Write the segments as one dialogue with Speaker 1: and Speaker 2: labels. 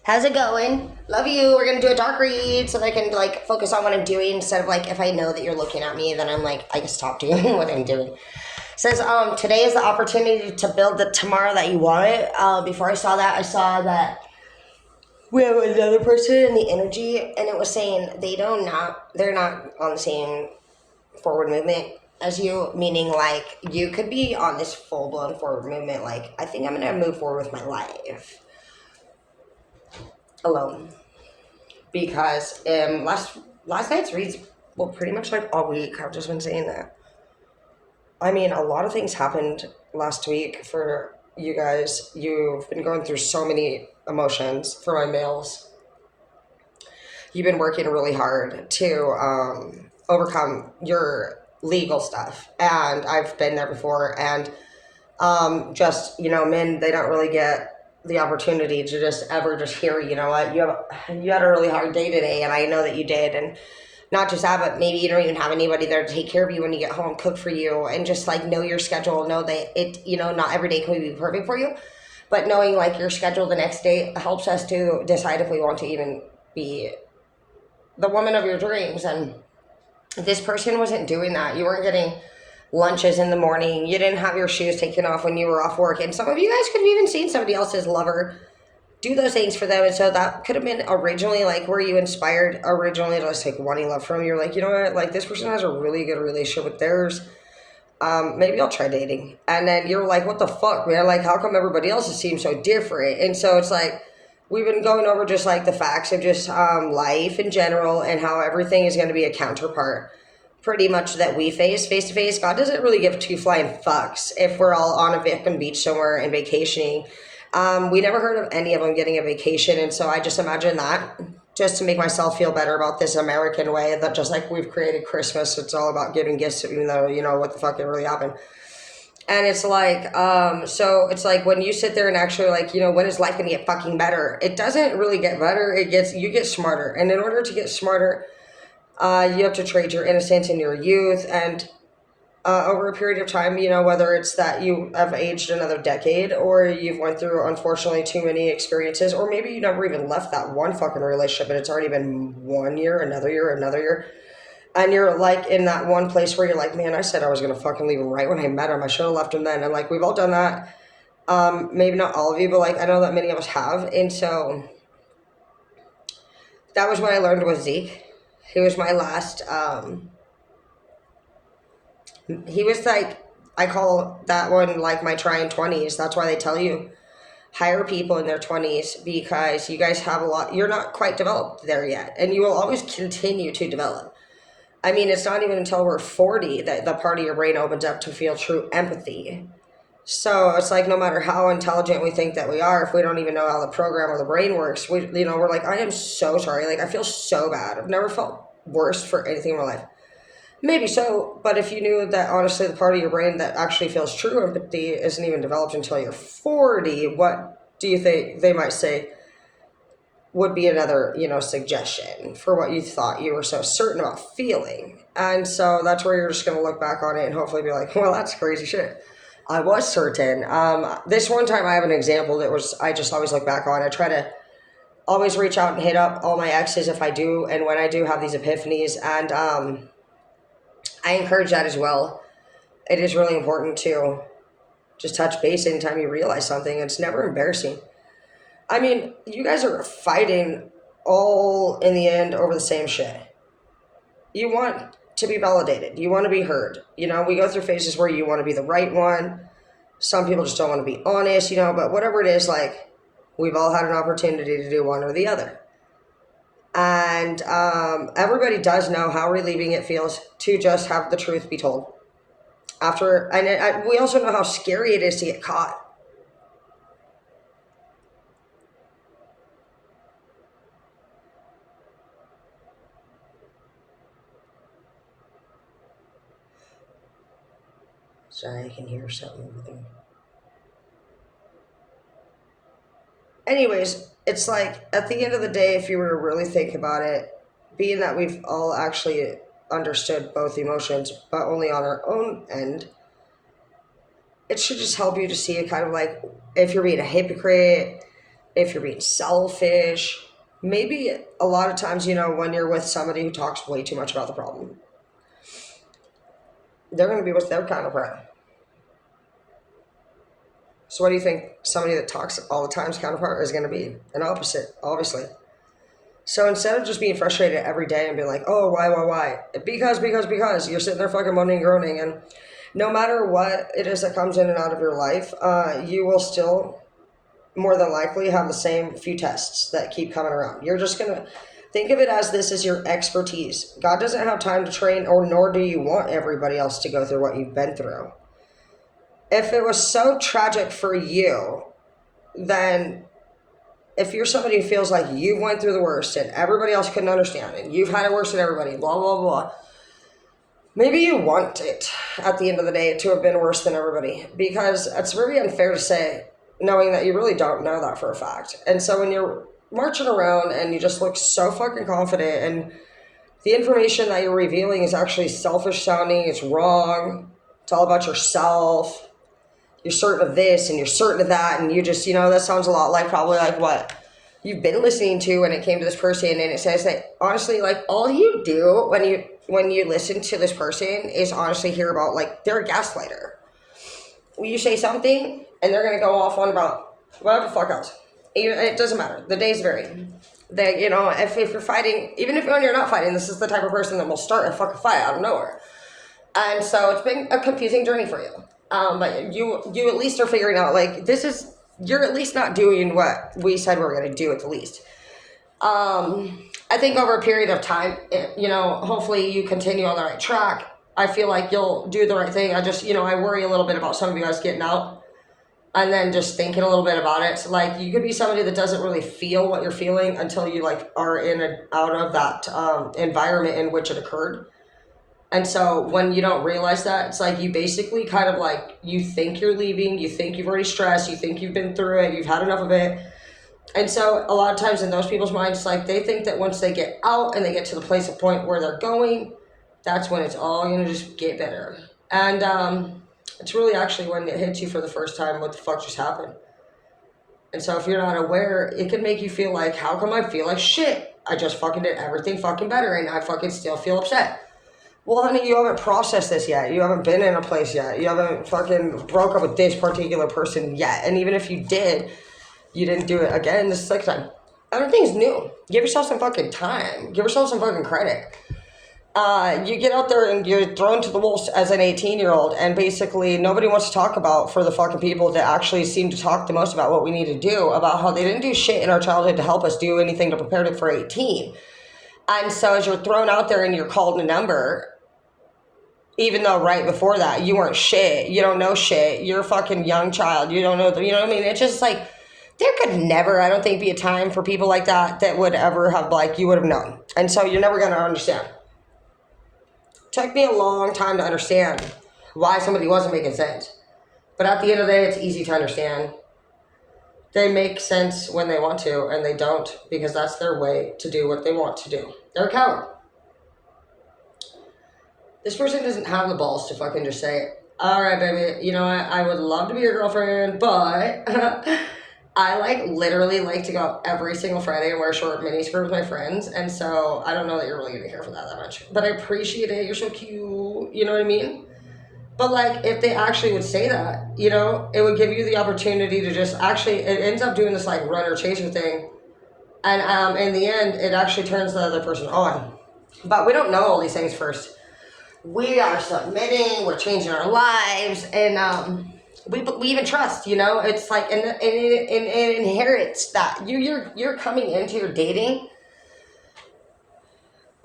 Speaker 1: How's it going? Love you. We're gonna do a dark read so that I can like focus on what I'm doing instead of like if I know that you're looking at me, then I'm like I can stop doing what I'm doing. It says today is the opportunity to build the tomorrow that you want. Before I saw that we have another person in the energy, and it was saying they're not on the same forward movement as you, meaning like you could be on this full blown forward movement. Like I think I'm gonna move forward with my life alone because last night's reads, well, pretty much like all week I've just been saying that. I mean, a lot of things happened last week for you guys. You've been going through so many emotions. For my males, you've been working really hard to overcome your legal stuff, and I've been there before. And just men, they don't really get the opportunity to just ever just hear, you know what, you had a really hard day today, and I know that you did. And not just that, but maybe you don't even have anybody there to take care of you when you get home, cook for you, and just like know your schedule, know that not every day can be perfect for you, but knowing like your schedule the next day helps us to decide if we want to even be the woman of your dreams. And this person wasn't doing that. You weren't getting lunches in the morning. You didn't have your shoes taken off when you were off work. And some of you guys could have even seen somebody else's lover do those things for them. And so that could have been originally like where you inspired originally to just like wanting love from. You're like, you know what, like this person has a really good relationship with theirs. Maybe I'll try dating. And then you're like, what the fuck, man? Like, how come everybody else seems so different? And so it's like, we've been going over just like the facts of just life in general and how everything is going to be a counterpart pretty much that we face to face. God doesn't really give two flying fucks if we're all on a fucking beach somewhere and vacationing. We never heard of any of them getting a vacation. And so I just imagine that just to make myself feel better about this American way that just like we've created Christmas, it's all about giving gifts, even though, what the fuck it really happened. And it's like, so it's like when you sit there and actually like, when is life gonna get fucking better? It doesn't really get better. You get smarter. And in order to get smarter, you have to trade your innocence and your youth. And over a period of time, whether it's that you have aged another decade or you've went through, unfortunately, too many experiences, or maybe you never even left that one fucking relationship and it's already been 1 year, another year, another year. And you're like in that one place where you're like, man, I said I was going to fucking leave him right when I met him. I should have left him then. And like, we've all done that. Maybe not all of you, but like, I know that many of us have. And so that was what I learned with Zeke. He was my last, he was like, I call that one like my trying 20s. That's why they tell you hire people in their 20s because you guys have a lot, you're not quite developed there yet. And you will always continue to develop. I mean, it's not even until we're 40 that the part of your brain opens up to feel true empathy. So it's like no matter how intelligent we think that we are, if we don't even know how the program or the brain works, we're like, I am so sorry. Like, I feel so bad. I've never felt worse for anything in my life. Maybe so, but if you knew that honestly the part of your brain that actually feels true empathy isn't even developed until you're 40, what do you think they might say would be another, suggestion for what you thought you were so certain about feeling? And so that's where you're just going to look back on it and hopefully be like, well, that's crazy shit. I was certain. This one time I have an example that was, I just always look back on. I try to always reach out and hit up all my exes if I do, and when I do have these epiphanies, and I encourage that as well. It is really important to just touch base anytime you realize something. It's never embarrassing. I mean, you guys are fighting all in the end over the same shit. You want to be validated. You want to be heard. We go through phases where you want to be the right one. Some people just don't want to be honest, but whatever it is, like, we've all had an opportunity to do one or the other. And everybody does know how relieving it feels to just have the truth be told. We also know how scary it is to get caught. Sorry, I can hear something over there. Anyways, it's like, at the end of the day, if you were to really think about it, being that we've all actually understood both emotions, but only on our own end, it should just help you to see it kind of like if you're being a hypocrite, if you're being selfish. Maybe a lot of times, when you're with somebody who talks way too much about the problem, they're going to be with their counterpart. So what do you think somebody that talks all the time's counterpart is going to be? An opposite, obviously. So instead of just being frustrated every day and being like, oh, why? Because, you're sitting there fucking moaning and groaning. And no matter what it is that comes in and out of your life, you will still more than likely have the same few tests that keep coming around. You're just going to think of it as this is your expertise. God doesn't have time to train, or nor do you want everybody else to go through what you've been through. If it was so tragic for you, then if you're somebody who feels like you went through the worst and everybody else couldn't understand and you've had it worse than everybody, blah, blah, blah, maybe you want it at the end of the day to have been worse than everybody, because it's very unfair to say, knowing that you really don't know that for a fact. And so when you're marching around and you just look so fucking confident and the information that you're revealing is actually selfish sounding, it's wrong, it's all about yourself, you're certain of this and you're certain of that, and you just, that sounds a lot like probably like what you've been listening to when it came to this person. And it says that honestly, like, all you do when you listen to this person is honestly hear about, like, they're a gaslighter. You say something and they're going to go off on about whatever the fuck else. It doesn't matter. The days vary. If you're fighting, even if when you're not fighting, this is the type of person that will start a fucking fight out of nowhere. And so it's been a confusing journey for you. But you at least are figuring out, like, you're at least not doing what we said we were going to do at the least. I think over a period of time, hopefully you continue on the right track. I feel like you'll do the right thing. I just, I worry a little bit about some of you guys getting out and then just thinking a little bit about it. So, like, you could be somebody that doesn't really feel what you're feeling until you, like, are out of that environment in which it occurred. And so when you don't realize that, it's like you basically kind of like, you think you're leaving, you think you've already stressed, you think you've been through it, you've had enough of it. And so a lot of times in those people's minds, like, they think that once they get out and they get to the point where they're going, that's when it's all going to just get better. And it's really actually when it hits you for the first time, what the fuck just happened. And so if you're not aware, it can make you feel like, how come I feel like shit? I just fucking did everything fucking better and I fucking still feel upset. Well, honey, you haven't processed this yet. You haven't been in a place yet. You haven't fucking broke up with this particular person yet. And even if you did, you didn't do it again. This is like time. Everything's new. Give yourself some fucking time. Give yourself some fucking credit. You get out there and you're thrown to the wolves as an 18-year-old, and basically nobody wants to talk about, for the fucking people that actually seem to talk the most about what we need to do, about how they didn't do shit in our childhood to help us do anything to prepare it for 18. And so as you're thrown out there and you're called a number, even though right before that you weren't shit, you don't know shit, you're a fucking young child, you don't know, you know what I mean? It's just like, there could never, I don't think, be a time for people like that would ever have, like, you would have known. And so you're never going to understand. It took me a long time to understand why somebody wasn't making sense. But at the end of the day, it's easy to understand. They make sense when they want to, and they don't, because that's their way to do what they want to do. They're a coward. This person doesn't have the balls to fucking just say, all right, baby, I would love to be your girlfriend, but I literally like to go out every single Friday and wear a short mini skirt with my friends. And so I don't know that you're really going to care for that much, but I appreciate it. You're so cute. You know what I mean? But, like, if they actually would say that, it would give you the opportunity to just actually, it ends up doing this, like, run or chaser thing. And in the end, it actually turns the other person on. But we don't know all these things first. We are submitting, we're changing our lives, and we even trust, it's like, and it inherits that. You're coming into your dating,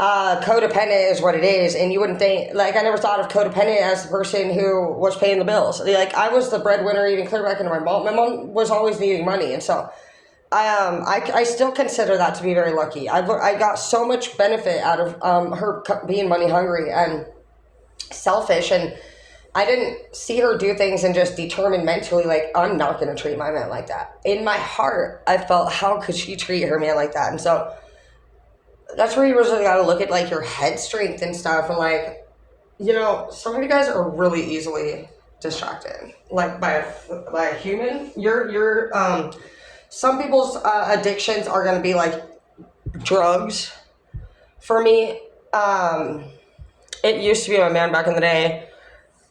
Speaker 1: codependent is what it is, and you wouldn't think, like, I never thought of codependent as the person who was paying the bills. Like, I was the breadwinner, even clear back into my mom. My mom was always needing money, and so I still consider that to be very lucky. I got so much benefit out of her being money hungry and selfish, and I didn't see her do things and just determine mentally, like, I'm not going to treat my man like that. In my heart, I felt, how could she treat her man like that? And so that's where you really got to look at, like, your head strength and stuff. And, like, some of you guys are really easily distracted, like, by a human. Your some people's addictions are going to be like drugs. For me, it used to be my man back in the day.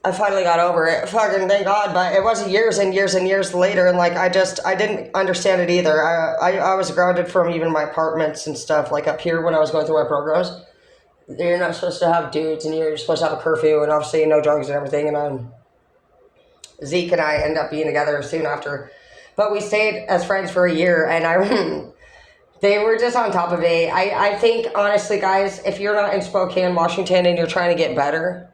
Speaker 1: I finally got over it. Fucking thank God. But it was years and years and years later. And like, I didn't understand it either. I was grounded from even my apartments and stuff. Like up here when I was going through my programs, you're not supposed to have dudes and you're supposed to have a curfew and obviously no drugs and everything. And Zeke and I ended up being together soon after. But we stayed as friends for a year. And they were just on top of it. I think, honestly, guys, if you're not in Spokane, Washington, and you're trying to get better,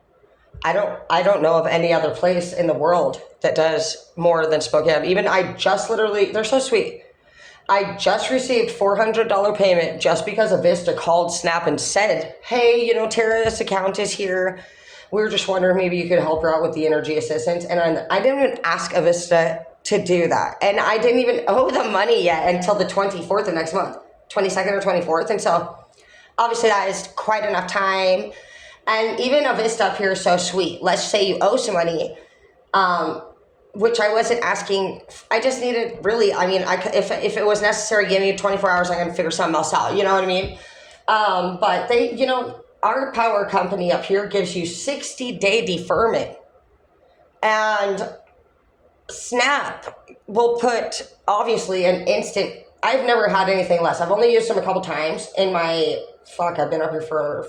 Speaker 1: I don't know of any other place in the world that does more than Spokane. Even they're so sweet. I just received $400 payment just because Avista called Snap and said, hey, Tara's account is here. We were just wondering maybe you could help her out with the energy assistance. And I didn't even ask Avista to do that. And I didn't even owe the money yet until the 24th of next month, 22nd or 24th. And so obviously that is quite enough time. And even Avista up here is so sweet. Let's say you owe some money, which I wasn't asking. I just needed if it was necessary, give me 24 hours, I can figure something else out. You know what I mean? But they, our power company up here gives you 60-day deferment. And Snap will put, obviously, an instant. I've never had anything less. I've only used them a couple times in my, I've been up here for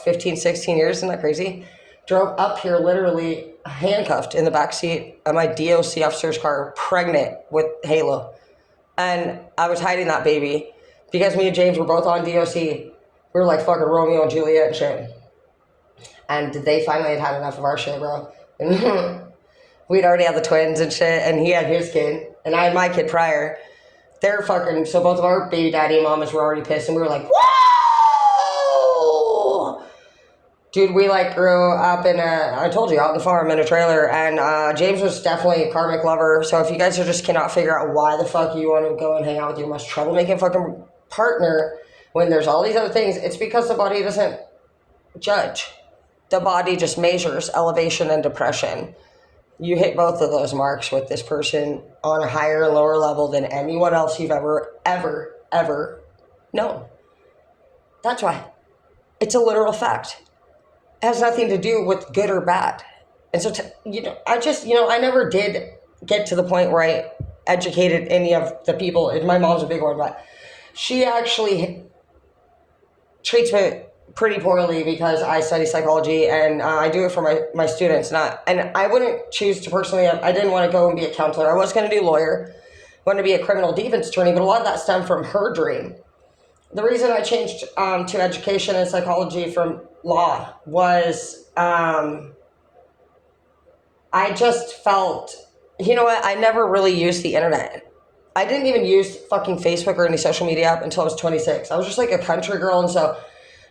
Speaker 1: 15, 16 years. Isn't that crazy? Drove up here literally handcuffed in the backseat of my DOC officer's car, pregnant with Halo. And I was hiding that baby because me and James were both on DOC. We were like fucking Romeo and Juliet and shit. And they finally had enough of our shit, bro. And we'd already had the twins and shit, and he had his kid, and I had my kid prior. They're fucking, so both of our baby daddy and mamas were already pissed, and we were like, whoa! Dude, we like grew up I told you, out in the farm in a trailer, and James was definitely a karmic lover, so if you guys just cannot figure out why the fuck you want to go and hang out with your most troublemaking fucking partner when there's all these other things, it's because the body doesn't judge. The body just measures elevation and depression. You hit both of those marks with this person on a higher and lower level than anyone else you've ever known. That's why. It's a literal fact. It has nothing to do with good or bad. And so, I never did get to the point where I educated any of the people. My mom's a big one, but she actually treats me pretty poorly because I study psychology and I do it for my students. And I wouldn't choose to personally, I didn't want to go and be a counselor. I was going to do lawyer, wanted to be a criminal defense attorney, but a lot of that stemmed from her dream. The reason I changed to education and psychology from law was I just felt, I never really used the internet. I didn't even use fucking Facebook or any social media app until I was 26. I was just like a country girl, and so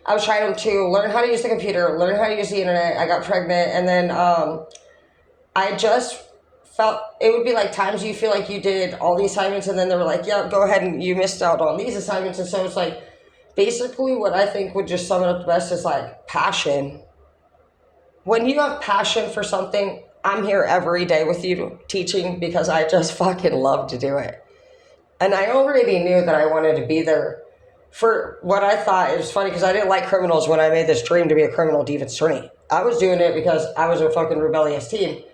Speaker 1: I was trying to learn how to use the computer, learn how to use the internet. I got pregnant, and then I just felt, it would be like times you feel like you did all the assignments, and then they were like, yeah, go ahead, and you missed out on these assignments. And so it's like, basically what I think would just sum it up the best is like passion. When you have passion for something, I'm here every day with you teaching because I just fucking love to do it. And I already knew that I wanted to be there for what I thought. It was funny because I didn't like criminals when I made this dream to be a criminal defense attorney. I was doing it because I was a fucking rebellious teen.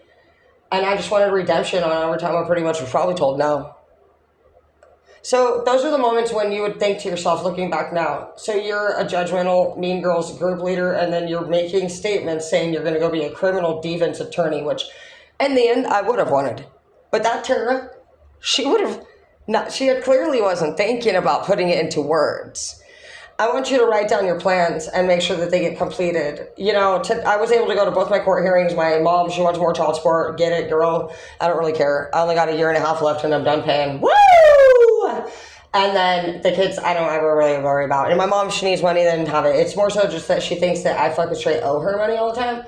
Speaker 1: And I just wanted redemption on overtime. I pretty much was probably told no. So those are the moments when you would think to yourself, looking back now. So you're a judgmental Mean Girls group leader, and then you're making statements saying you're going to go be a criminal defense attorney, which in the end I would have wanted. But that Tara, she would have not. She clearly wasn't thinking about putting it into words. I want you to write down your plans and make sure that they get completed. I was able to go to both my court hearings. My mom, she wants more child support. Get it, girl. I don't really care. I only got a year and a half left and I'm done paying. Woo! And then the kids, I don't ever really worry about. And my mom, she needs money, then have it. It's more so just that she thinks that I fucking straight owe her money all the time.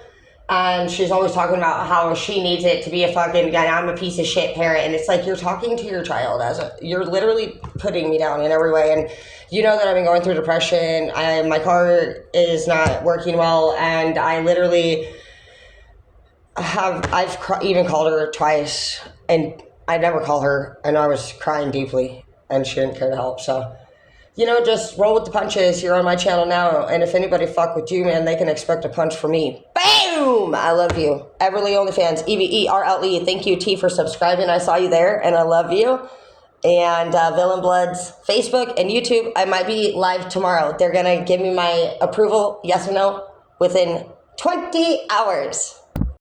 Speaker 1: And she's always talking about how she needs it to be a fucking guy. I'm a piece of shit parent. And it's like, you're talking to your child you're literally putting me down in every way. And you know that I've been going through depression. My car is not working well. And I literally I've even called her twice and I never call her. I know I was crying deeply, and she didn't care to help. So, just roll with the punches. You're on my channel now, and if anybody fuck with you, man, they can expect a punch from me. Boom! I love you. Everly OnlyFans, EVERLE. Thank you, T, for subscribing. I saw you there, and I love you. And Villain Blood's Facebook and YouTube. I might be live tomorrow. They're going to give me my approval, yes or no, within 20 hours.